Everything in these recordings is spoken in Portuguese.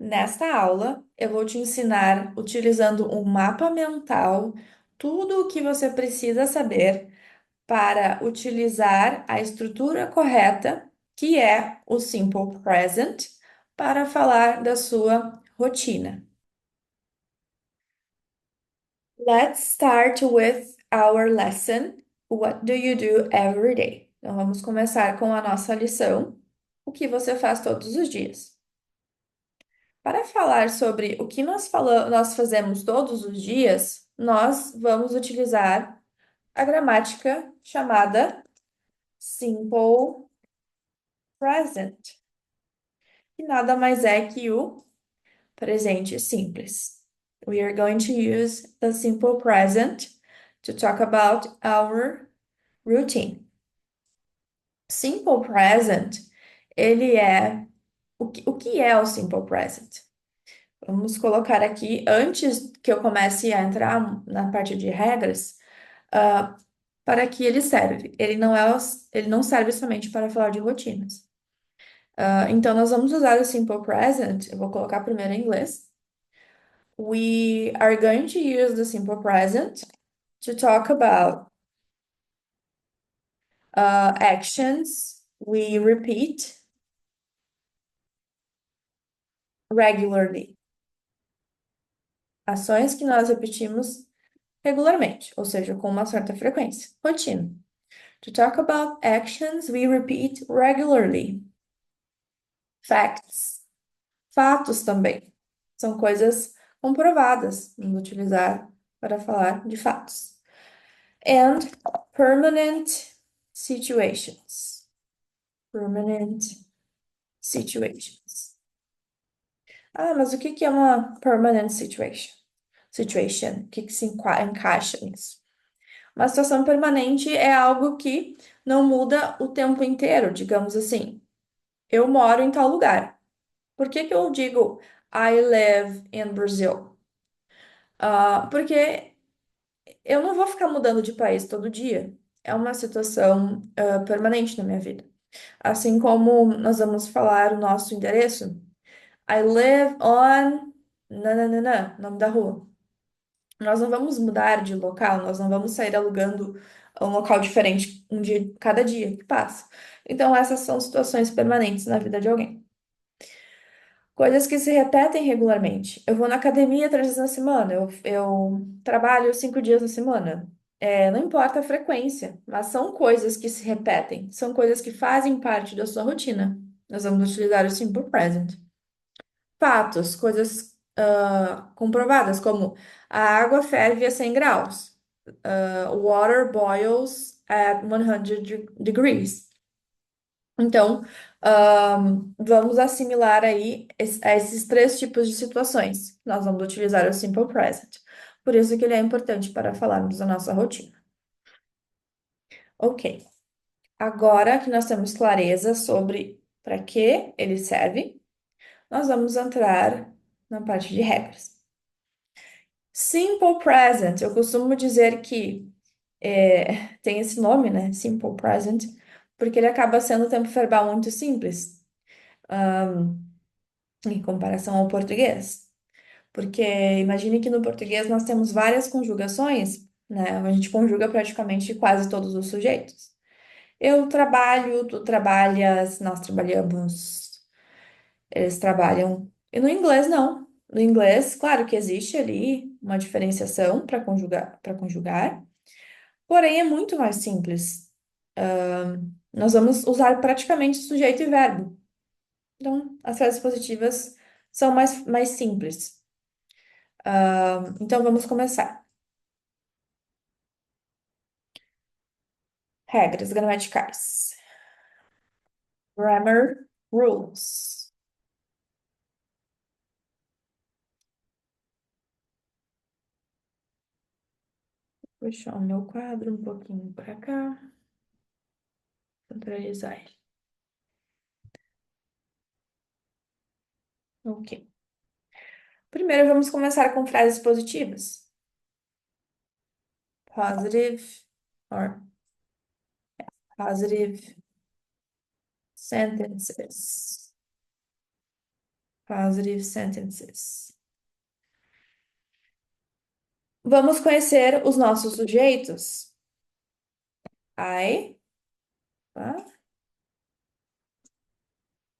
Nesta aula, eu vou te ensinar, utilizando um mapa mental, tudo o que você precisa saber para utilizar a estrutura correta, que é o Simple Present, para falar da sua rotina. Let's start with our lesson. What do you do every day? Então, vamos começar com a nossa lição. O que você faz todos os dias? Para falar sobre o que nós fazemos todos os dias, nós vamos utilizar a gramática chamada Simple Present, que nada mais é que o presente simples. We are going to use the simple present to talk about our routine. Simple present, ele é o que é o simple present? Vamos colocar aqui, antes que eu comece a entrar na parte de regras, ah, para que ele serve. Ele não serve somente para falar de rotinas. Então, nós vamos usar o simple present. Eu vou colocar primeiro em inglês. We are going to use the simple present to talk about actions we repeat regularly. Ações que nós repetimos regularmente, ou seja, com uma certa frequência. Rotina. To talk about actions we repeat regularly. Facts. Fatos também. São coisas comprovadas. Vamos utilizar para falar de fatos. And permanent situations. Permanent situations. Mas o que que é uma permanent situation? Situation. O que que se encaixa nisso? Uma situação permanente é algo que não muda o tempo inteiro, digamos assim. Eu moro em tal lugar. Por que que eu digo I live in Brazil? Porque eu não vou ficar mudando de país todo dia. É uma situação, permanente na minha vida. Assim como nós vamos falar o nosso endereço. I live on... Nananana, nome da rua. Nós não vamos mudar de local, nós não vamos sair alugando um local diferente um dia, cada dia que passa. Então, essas são situações permanentes na vida de alguém. Coisas que se repetem regularmente. Eu vou na academia 3 vezes na semana, eu trabalho 5 dias na semana. Não importa a frequência, mas são coisas que se repetem, são coisas que fazem parte da sua rotina. Nós vamos utilizar o simple present. Fatos, coisas comprovadas, como a água ferve a 100 graus. Water boils at 100 degrees. Então, vamos assimilar aí a esses 3 tipos de situações. Nós vamos utilizar o simple present. Por isso que ele é importante para falarmos da nossa rotina. Ok. Agora que nós temos clareza sobre para que ele serve, nós vamos entrar na parte de regras. Simple present, eu costumo dizer que tem esse nome, né? Simple present, porque ele acaba sendo o tempo verbal muito simples, em comparação ao português. Porque imagine que no português nós temos várias conjugações, né? A gente conjuga praticamente quase todos os sujeitos. Eu trabalho, tu trabalhas, nós trabalhamos, eles trabalham. E no inglês, não. No inglês, claro que existe ali uma diferenciação para conjugar, porém é muito mais simples. Nós vamos usar praticamente sujeito e verbo. Então, as frases positivas são mais simples. Então, vamos começar. Regras gramaticais. Grammar rules. Vou puxar o meu quadro um pouquinho para cá. Centralizar ele. Ok. Primeiro, vamos começar com frases positivas. Positive or positive sentences. Positive sentences. Vamos conhecer os nossos sujeitos. I, tá?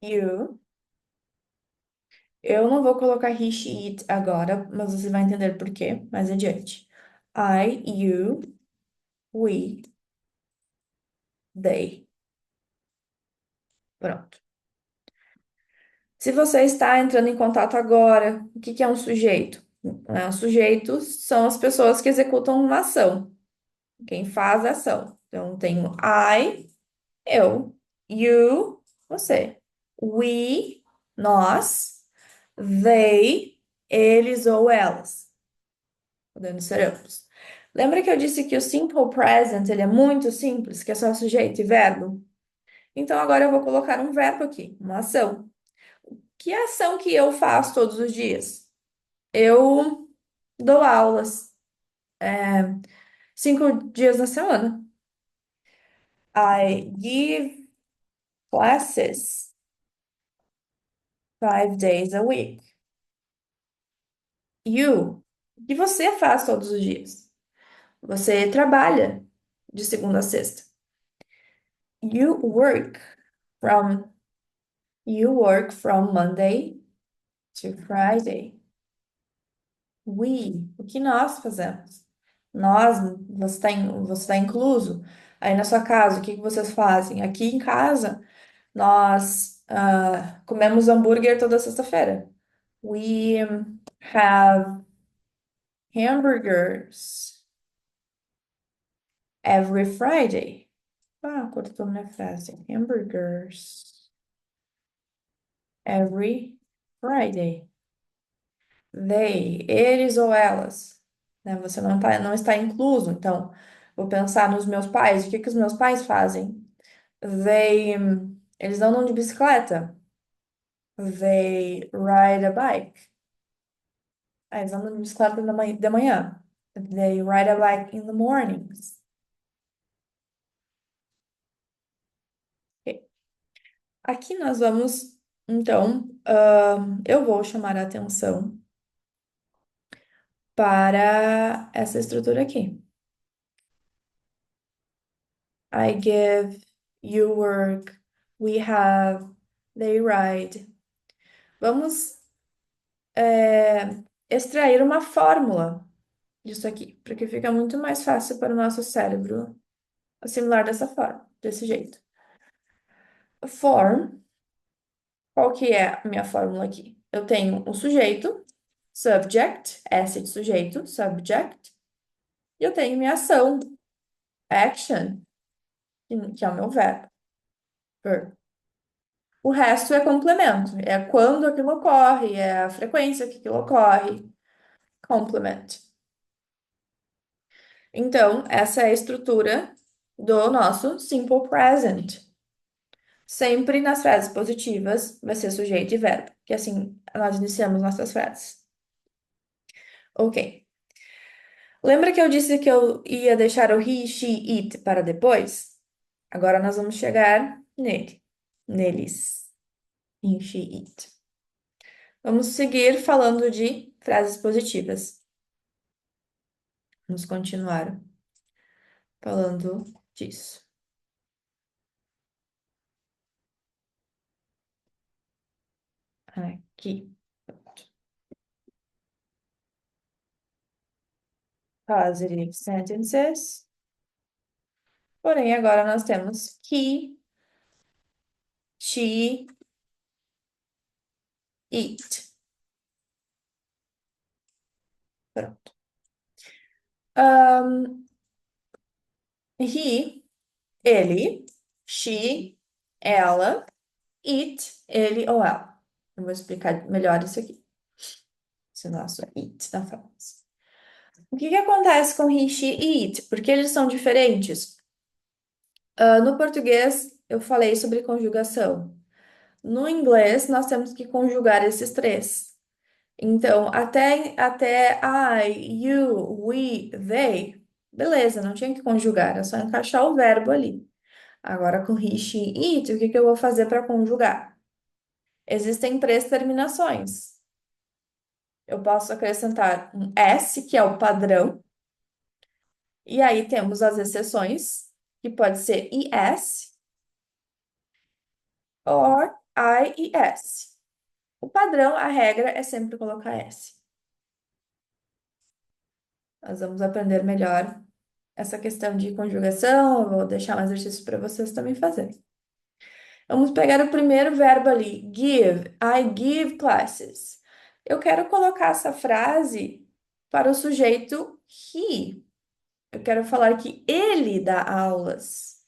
You. Eu não vou colocar he, she, it agora, mas você vai entender por quê mais adiante. I, you, we, they. Pronto. Se você está entrando em contato agora, o que que é um sujeito? Os sujeitos são as pessoas que executam uma ação, quem faz a ação. Então, tenho I, eu, you, você, we, nós, they, eles ou elas, podendo ser ambos. Lembra que eu disse que o simple present ele é muito simples, que é só sujeito e verbo? Então, agora eu vou colocar um verbo aqui, uma ação. Que ação que eu faço todos os dias? Eu dou aulas 5 dias na semana. I give classes 5 days a week. You, o que você faz todos os dias? Você trabalha de segunda a sexta. You work from you work from Monday to Friday. We, o que nós fazemos? Nós, você tá incluso. Aí na sua casa, o que que vocês fazem? Aqui em casa, nós comemos hambúrguer toda sexta-feira. We have hamburgers every Friday. Ah, cortou minha frase. Hamburgers every Friday. They, eles ou elas. Né? Você não está incluso. Então, vou pensar nos meus pais. O que que os meus pais fazem? They, eles andam de bicicleta. They ride a bike. Ah, eles andam de bicicleta de manhã. They ride a bike in the mornings. Ok. Aqui nós vamos, então, eu vou chamar a atenção para essa estrutura aqui. I give, you work, we have, they ride. Vamos, extrair uma fórmula disso aqui, porque fica muito mais fácil para o nosso cérebro assimilar dessa forma, desse jeito. Form, qual que é a minha fórmula aqui? Eu tenho um sujeito, subject, S de sujeito, subject, e eu tenho minha ação, action, que é o meu verbo, verb. O resto é complemento, é quando aquilo ocorre, é a frequência que aquilo ocorre, complement. Então, essa é a estrutura do nosso simple present. Sempre nas frases positivas vai ser sujeito e verbo, que assim nós iniciamos nossas frases. Ok. Lembra que eu disse que eu ia deixar o he, she, it para depois? Agora nós vamos chegar nele, neles. He, she, it. Vamos seguir falando de frases positivas. Vamos continuar falando disso. Aqui. Positive sentences. Porém, agora nós temos he, she, it. Pronto. He, ele, she, ela, it, ele ou ela. Eu vou explicar melhor isso aqui. Esse nosso it da frase. O que que acontece com he, she e it? Porque eles são diferentes? No português, eu falei sobre conjugação. No inglês, nós temos que conjugar esses três. Então, até I, you, we, they, beleza, não tinha que conjugar, é só encaixar o verbo ali. Agora, com he, she, it, o que que eu vou fazer para conjugar? Existem três terminações. Eu posso acrescentar um S, que é o padrão, e aí temos as exceções, que pode ser IS ou IES. O padrão, a regra é sempre colocar S. Nós vamos aprender melhor essa questão de conjugação. Eu vou deixar um exercício para vocês também fazerem. Vamos pegar o primeiro verbo ali, give. I give classes. Eu quero colocar essa frase para o sujeito he. Eu quero falar que ele dá aulas.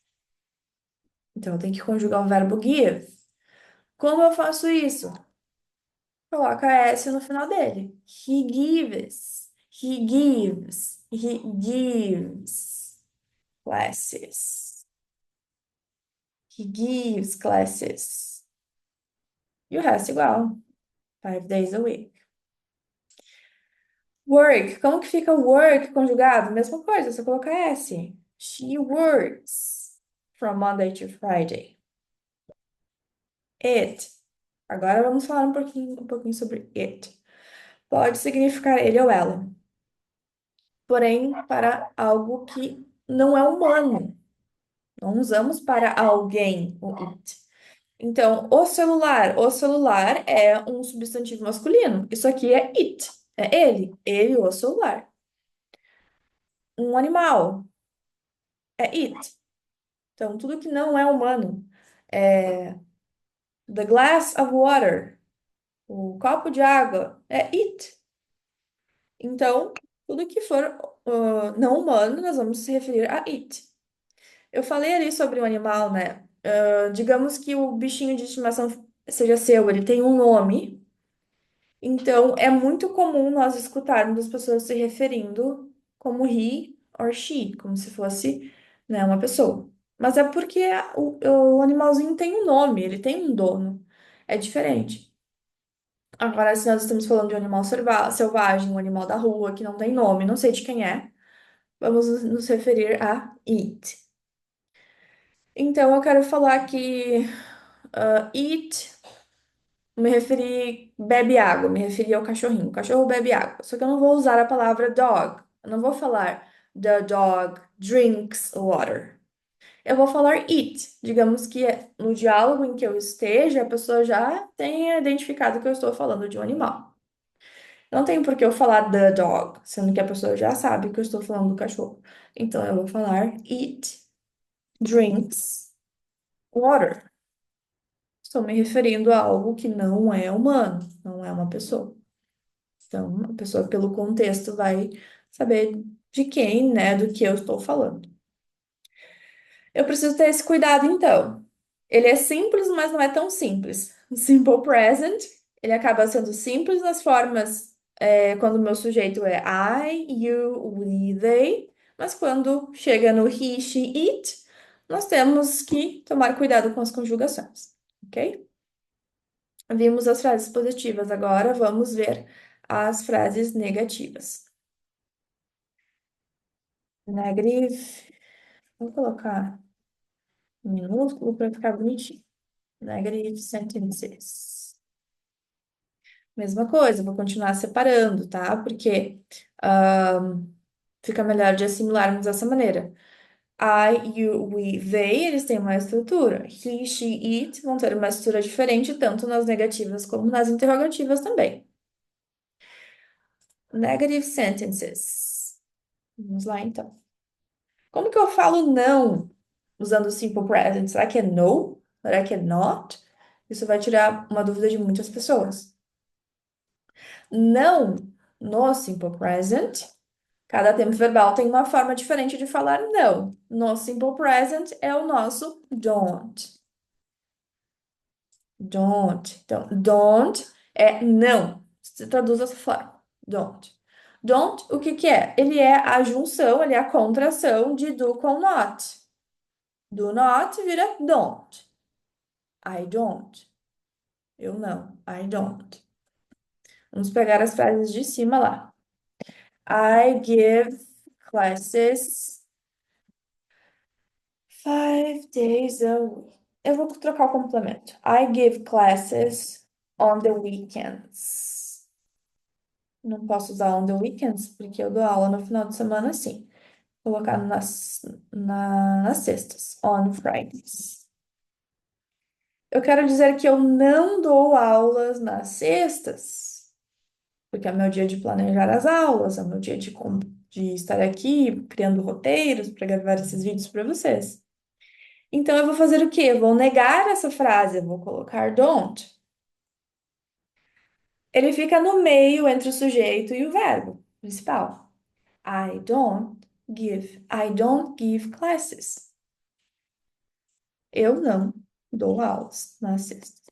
Então, eu tenho que conjugar o verbo give. Como eu faço isso? Coloca S no final dele. He gives. He gives. He gives classes. He gives classes. E o resto igual. 5 days a week. Work. Como que fica work conjugado? Mesma coisa, só colocar S. She works from Monday to Friday. It. Agora vamos falar um pouquinho sobre it. Pode significar ele ou ela, porém para algo que não é humano. Não usamos para alguém o it. Então, o celular. O celular é um substantivo masculino. Isso aqui é it. É ele. Ele, o celular. Um animal é it. Então, tudo que não é humano. É the glass of water. O copo de água é it. Então, tudo que for não humano, nós vamos se referir a it. Eu falei ali sobre o animal, né? Digamos que o bichinho de estimação seja seu, ele tem um nome. Então, é muito comum nós escutarmos as pessoas se referindo como he or she, como se fosse, né, uma pessoa. Mas é porque o animalzinho tem um nome, ele tem um dono. É diferente. Agora, se nós estamos falando de um animal selvagem, um animal da rua que não tem nome, não sei de quem é, vamos nos referir a it. Então, eu quero falar que it me referi bebe água, me referi ao cachorrinho. O cachorro bebe água. Só que eu não vou usar a palavra dog. Eu não vou falar the dog drinks water. Eu vou falar it. Digamos que no diálogo em que eu esteja, a pessoa já tenha identificado que eu estou falando de um animal. Não tem por que eu falar the dog, sendo que a pessoa já sabe que eu estou falando do cachorro. Então eu vou falar it drinks water. Estou me referindo a algo que não é humano, não é uma pessoa. Então, a pessoa, pelo contexto, vai saber de quem, né, do que eu estou falando. Eu preciso ter esse cuidado, então. Ele é simples, mas não é tão simples. O simple present, ele acaba sendo simples nas formas, quando o meu sujeito é I, you, we, they, mas quando chega no he, she, it, nós temos que tomar cuidado com as conjugações, ok? Vimos as frases positivas, agora vamos ver as frases negativas. Negative, vou colocar em minúsculo para ficar bonitinho. Negative sentences. Mesma coisa, vou continuar separando, tá? Porque fica melhor de assimilarmos dessa maneira. I, you, we, they, eles têm uma estrutura. He, she, it vão ter uma estrutura diferente, tanto nas negativas como nas interrogativas também. Negative sentences. Vamos lá, então. Como que eu falo não usando o simple present? Será que é no? Será que é not? Isso vai tirar uma dúvida de muitas pessoas. Não no simple present. Cada tempo verbal tem uma forma diferente de falar não. No simple present é o nosso don't. Don't. Então, don't é não. Se traduz dessa forma. Don't. Don't, o que que é? Ele é a junção, ele é a contração de do com not. Do not vira don't. I don't. Eu não. I don't. Vamos pegar as frases de cima lá. I give classes 5 days a week. Eu vou trocar o complemento. I give classes On the weekends. Não posso usar on the weekends, porque eu dou aula no final de semana, sim. Colocar nas sextas. On Fridays. Eu quero dizer que eu não dou aulas nas sextas, porque é meu dia de planejar as aulas, é meu dia de estar aqui criando roteiros para gravar esses vídeos para vocês. Então eu vou fazer o quê? Eu vou negar essa frase, eu vou colocar don't. Ele fica no meio entre o sujeito e o verbo principal. I don't give classes. Eu não dou aulas na sexta.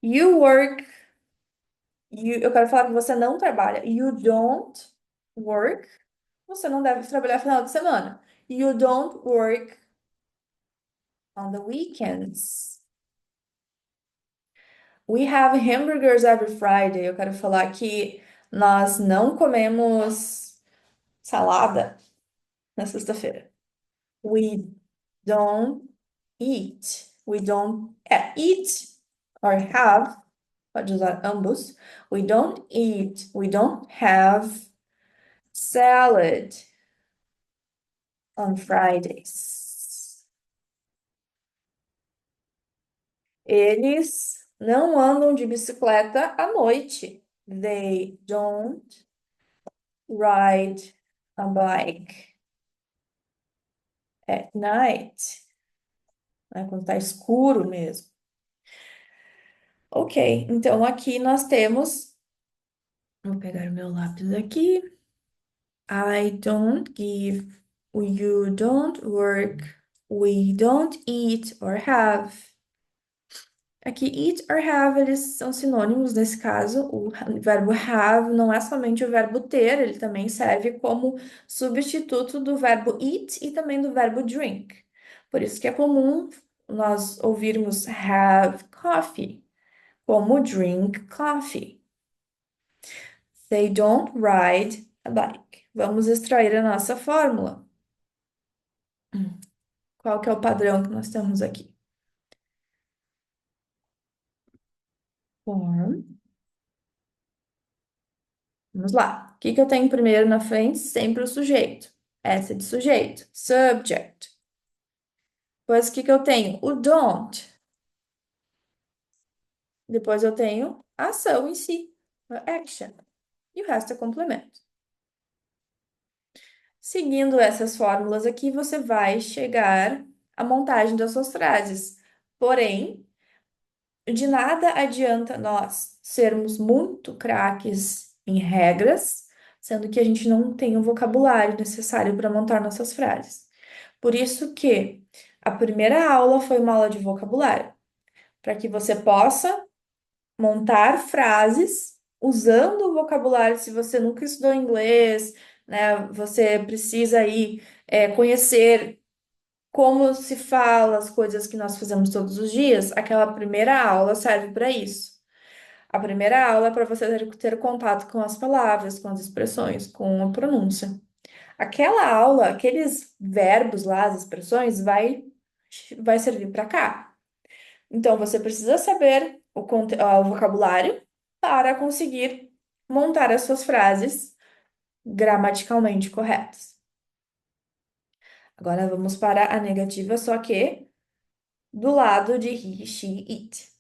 You work, eu quero falar que você não trabalha. You don't work. Você não deve trabalhar final de semana. You don't work on the weekends. We have hamburgers every Friday. Eu quero falar que nós não comemos salada na sexta-feira. We don't eat. We don't eat or have. Pode usar ambos. We don't eat. We don't have salad on Fridays. Eles não andam de bicicleta à noite. They don't ride a bike at night. Né? Quando tá escuro mesmo. Ok, então aqui nós temos. Vou pegar o meu lápis aqui. I don't give. You don't work. We don't eat or have. Aqui, eat or have, eles são sinônimos nesse caso. O verbo have não é somente o verbo ter, ele também serve como substituto do verbo eat e também do verbo drink. Por isso que é comum nós ouvirmos have coffee, como drink coffee. They don't ride a bike. Vamos extrair a nossa fórmula. Qual que é o padrão que nós temos aqui? Form. Vamos lá. O que que eu tenho primeiro na frente? Sempre o sujeito. Essa é de sujeito. Subject. Depois, o que que eu tenho? O don't. Depois eu tenho a ação em si. A action. E o resto é complemento. Seguindo essas fórmulas aqui, você vai chegar à montagem das suas frases. Porém, de nada adianta nós sermos muito craques em regras, sendo que a gente não tem o vocabulário necessário para montar nossas frases. Por isso que a primeira aula foi uma aula de vocabulário, para que você possa montar frases usando o vocabulário. Se você nunca estudou inglês, né, você precisa aí conhecer como se fala as coisas que nós fazemos todos os dias, aquela primeira aula serve para isso. A primeira aula é para você ter contato com as palavras, com as expressões, com a pronúncia. Aquela aula, aqueles verbos lá, as expressões, vai servir para cá. Então, você precisa saber o vocabulário para conseguir montar as suas frases gramaticalmente corretas. Agora vamos para a negativa, só que do lado de he, she, it.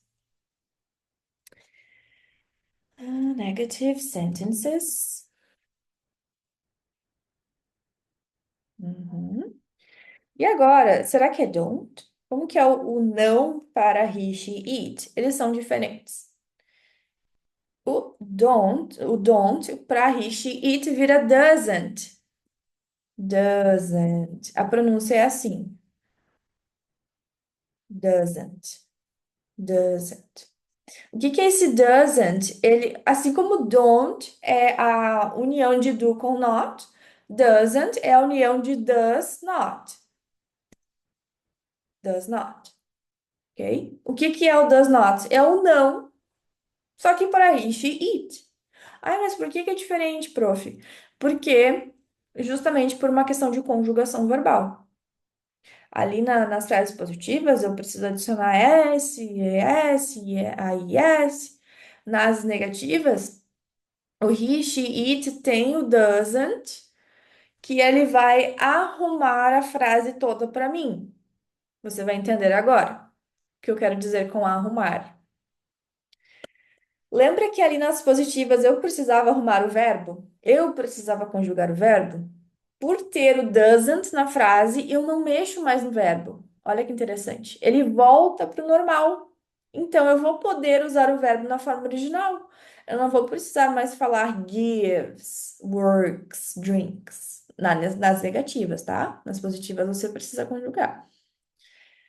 Negative sentences. Uhum. E agora, será que é don't? Como que é o não para he, she, it? Eles são diferentes. O don't para he, she, it vira doesn't. Doesn't. A pronúncia é assim. Doesn't. Doesn't. O que que é esse doesn't? Ele, assim como don't é a união de do com not, doesn't é a união de does not. Does not. Ok? O que que é o does not? É o não, só que para he, she, it. Ai, mas por que que é diferente, prof? Porque justamente por uma questão de conjugação verbal. Nas frases positivas, eu preciso adicionar S, ES, AIS. Nas negativas, o he, she, it tem o doesn't, que ele vai arrumar a frase toda para mim. Você vai entender agora o que eu quero dizer com arrumar. Lembra que ali nas positivas eu precisava arrumar o verbo? Eu precisava conjugar o verbo? Por ter o doesn't na frase, eu não mexo mais no verbo. Olha que interessante. Ele volta para o normal. Então, eu vou poder usar o verbo na forma original. Eu não vou precisar mais falar gives, works, drinks. Nas negativas, tá? Nas positivas você precisa conjugar.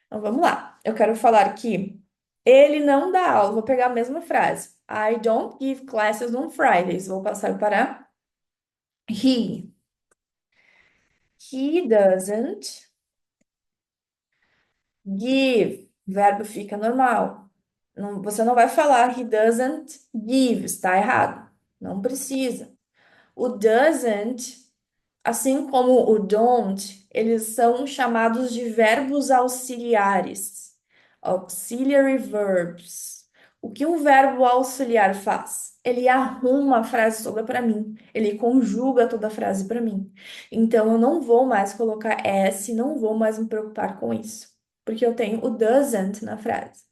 Então, vamos lá. Eu quero falar que ele não dá aula. Vou pegar a mesma frase. I don't give classes on Fridays. Vou passar para he. He doesn't give. Verbo fica normal. Você não vai falar he doesn't give. Está errado. Não precisa. O doesn't, assim como o don't, eles são chamados de verbos auxiliares, auxiliary verbs. O que um verbo auxiliar faz? Ele arruma a frase toda para mim, ele conjuga toda a frase para mim. Então eu não vou mais colocar s, não vou mais me preocupar com isso, porque eu tenho o doesn't na frase.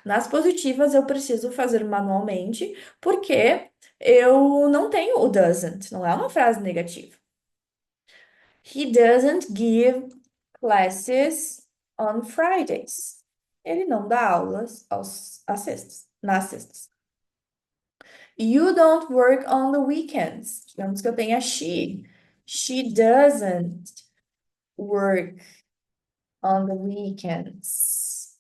Nas positivas eu preciso fazer manualmente, porque eu não tenho o doesn't, não é uma frase negativa. He doesn't give classes on Fridays. Ele não dá aulas às sextas, nas sextas. You don't work on the weekends. Digamos que eu tenha she. She doesn't work on the weekends.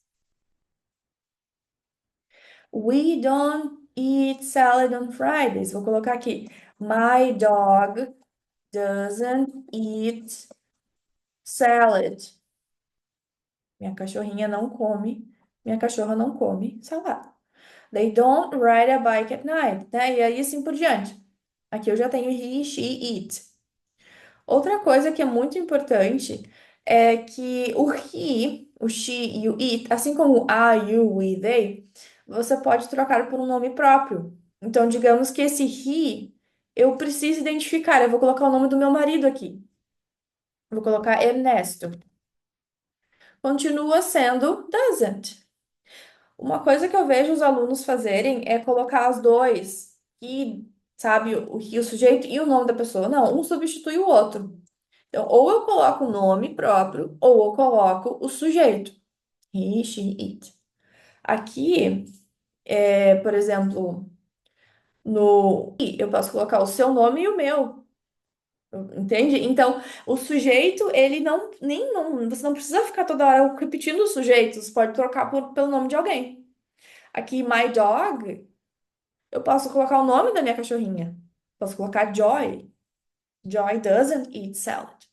We don't eat salad on Fridays. Vou colocar aqui. My dog doesn't eat salad. Minha cachorrinha não come. Minha cachorra não come salada. They don't ride a bike at night, né? E aí assim por diante. Aqui eu já tenho he, she, it. Outra coisa que é muito importante é que o he, o she e o it, assim como o I, you, we, they, você pode trocar por um nome próprio. Então, digamos que esse he, eu preciso identificar. Eu vou colocar o nome do meu marido aqui. Vou colocar Ernesto. Continua sendo doesn't. Uma coisa que eu vejo os alunos fazerem é colocar os dois e, sabe, o sujeito e o nome da pessoa. Não, um substitui o outro. Então, ou eu coloco o nome próprio, ou eu coloco o sujeito. He, she, it. Aqui, por exemplo, no i, eu posso colocar o seu nome e o meu. Entende? Então, o sujeito, ele não, nem, não, você não precisa ficar toda hora repetindo os sujeitos, pode trocar pelo nome de alguém. Aqui, my dog. Eu posso colocar o nome da minha cachorrinha. Posso colocar Joy. Joy doesn't eat salad.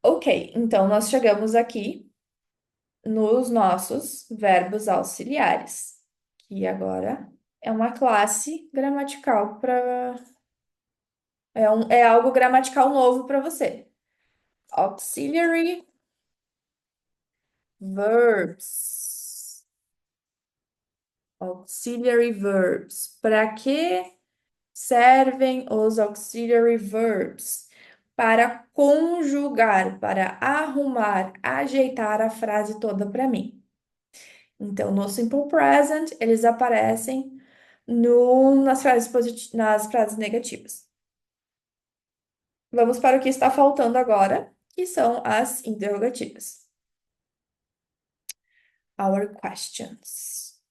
Ok, então nós chegamos aqui nos nossos verbos auxiliares, que agora é uma classe gramatical para. É algo gramatical novo para você. Auxiliary verbs. Auxiliary verbs. Para que servem os auxiliary verbs? Para conjugar, para arrumar, ajeitar a frase toda para mim. Então, no simple present, eles aparecem nas frases negativas. Vamos para o que está faltando agora, que são as interrogativas. Our questions.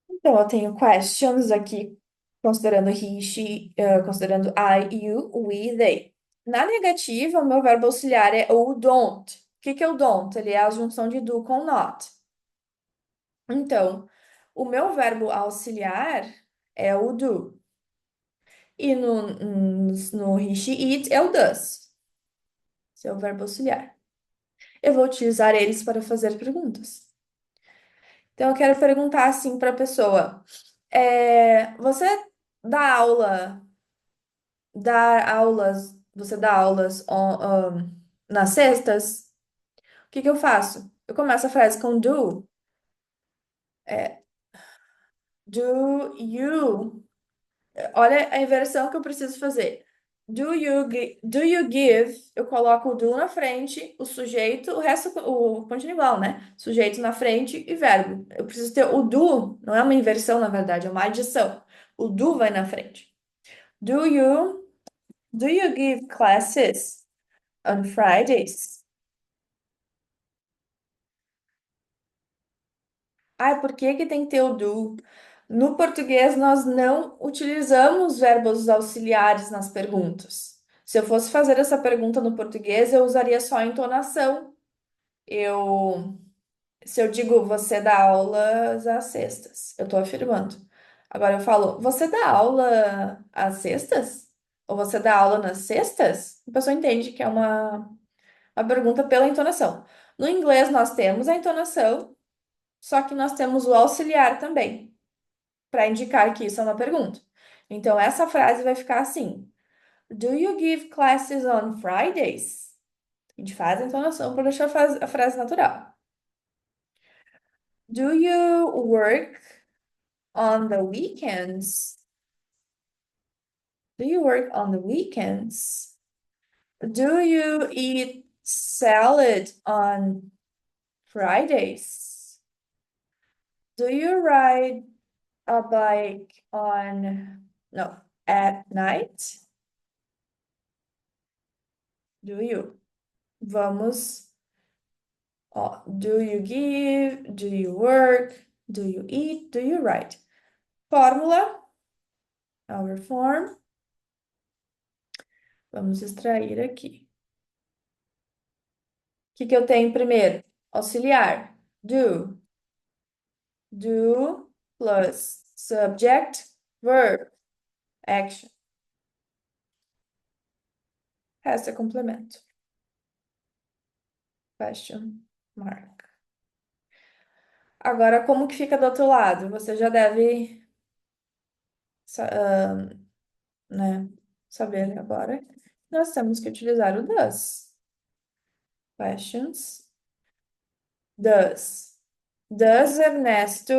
Então, eu tenho questions aqui, considerando he, she, considerando I, you, we, they. Na negativa, o meu verbo auxiliar é o don't. O que que é o don't? Ele é a junção de do com not. Então, o meu verbo auxiliar é o do. E no he, she, it é o does. Esse é o verbo auxiliar. Eu vou utilizar eles para fazer perguntas. Então, eu quero perguntar assim para a pessoa: você dá aulas Você dá aulas nas sextas? O que que eu faço? Eu começo a frase com do. É, do you? Olha a inversão que eu preciso fazer. Do you give? Eu coloco o do na frente, o sujeito, o resto continua igual, né? Sujeito na frente e verbo. Eu preciso ter o do, não é uma inversão, na verdade, é uma adição. O do vai na frente. Do you, do you give classes on Fridays? Ai, por que que tem que ter o do? No português, nós não utilizamos verbos auxiliares nas perguntas. Se eu fosse fazer essa pergunta no português, eu usaria só a entonação. Eu, se eu digo você dá aulas às sextas, eu estou afirmando. Agora eu falo, você dá aula às sextas? Ou você dá aula nas sextas? A pessoa entende que é uma pergunta pela entonação. No inglês, nós temos a entonação, só que nós temos o auxiliar também, para indicar que isso é uma pergunta. Então, essa frase vai ficar assim: Do you give classes on Fridays? A gente faz a entonação para deixar a frase natural. Do you work on the weekends? Do you work on the weekends? Do you eat salad on Fridays? Do you ride a bike on, no, at night? Do you? Vamos, ó, do you give? Do you work? Do you eat? Do you write? Fórmula, our form. Vamos extrair aqui. O que que eu tenho primeiro? Auxiliar. Do. Do plus subject, verb, action. Resto é complemento. Question mark. Agora, como que fica do outro lado? Você já deve, né, saber agora. Nós temos que utilizar o does. Questions. Does. Does Ernesto.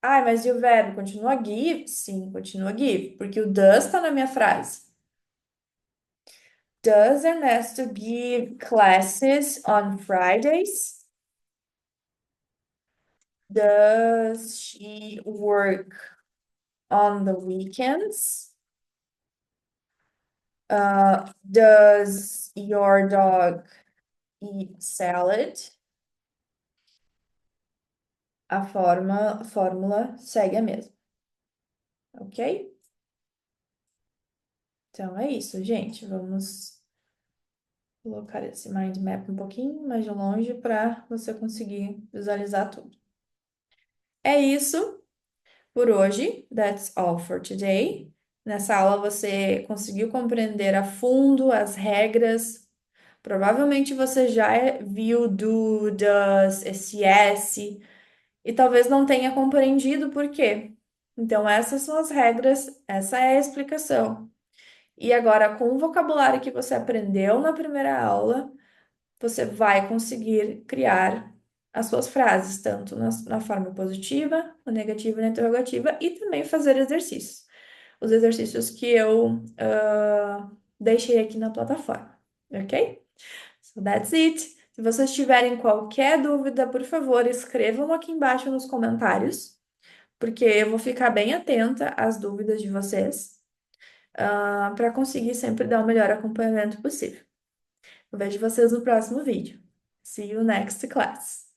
Ai, mas e o verbo? Continua give? Sim, continua give, porque o does está na minha frase. Does Ernesto give classes on Fridays? Does she work on the weekends? Does your dog eat salad? A fórmula segue a mesma, ok? Então é isso, gente. Vamos colocar esse mind map um pouquinho mais de longe para você conseguir visualizar tudo. É isso por hoje. That's all for today. Nessa aula você conseguiu compreender a fundo as regras. Provavelmente você já viu do, does, esse S, e talvez não tenha compreendido por quê. Então, essas são as regras, essa é a explicação. E agora, com o vocabulário que você aprendeu na primeira aula, você vai conseguir criar as suas frases, tanto na forma positiva, na negativa e na interrogativa, e também fazer exercícios. Os exercícios que eu deixei aqui na plataforma, ok? So that's it. Se vocês tiverem qualquer dúvida, por favor, escrevam aqui embaixo nos comentários, porque eu vou ficar bem atenta às dúvidas de vocês, para conseguir sempre dar o melhor acompanhamento possível. Eu vejo vocês no próximo vídeo. See you next class.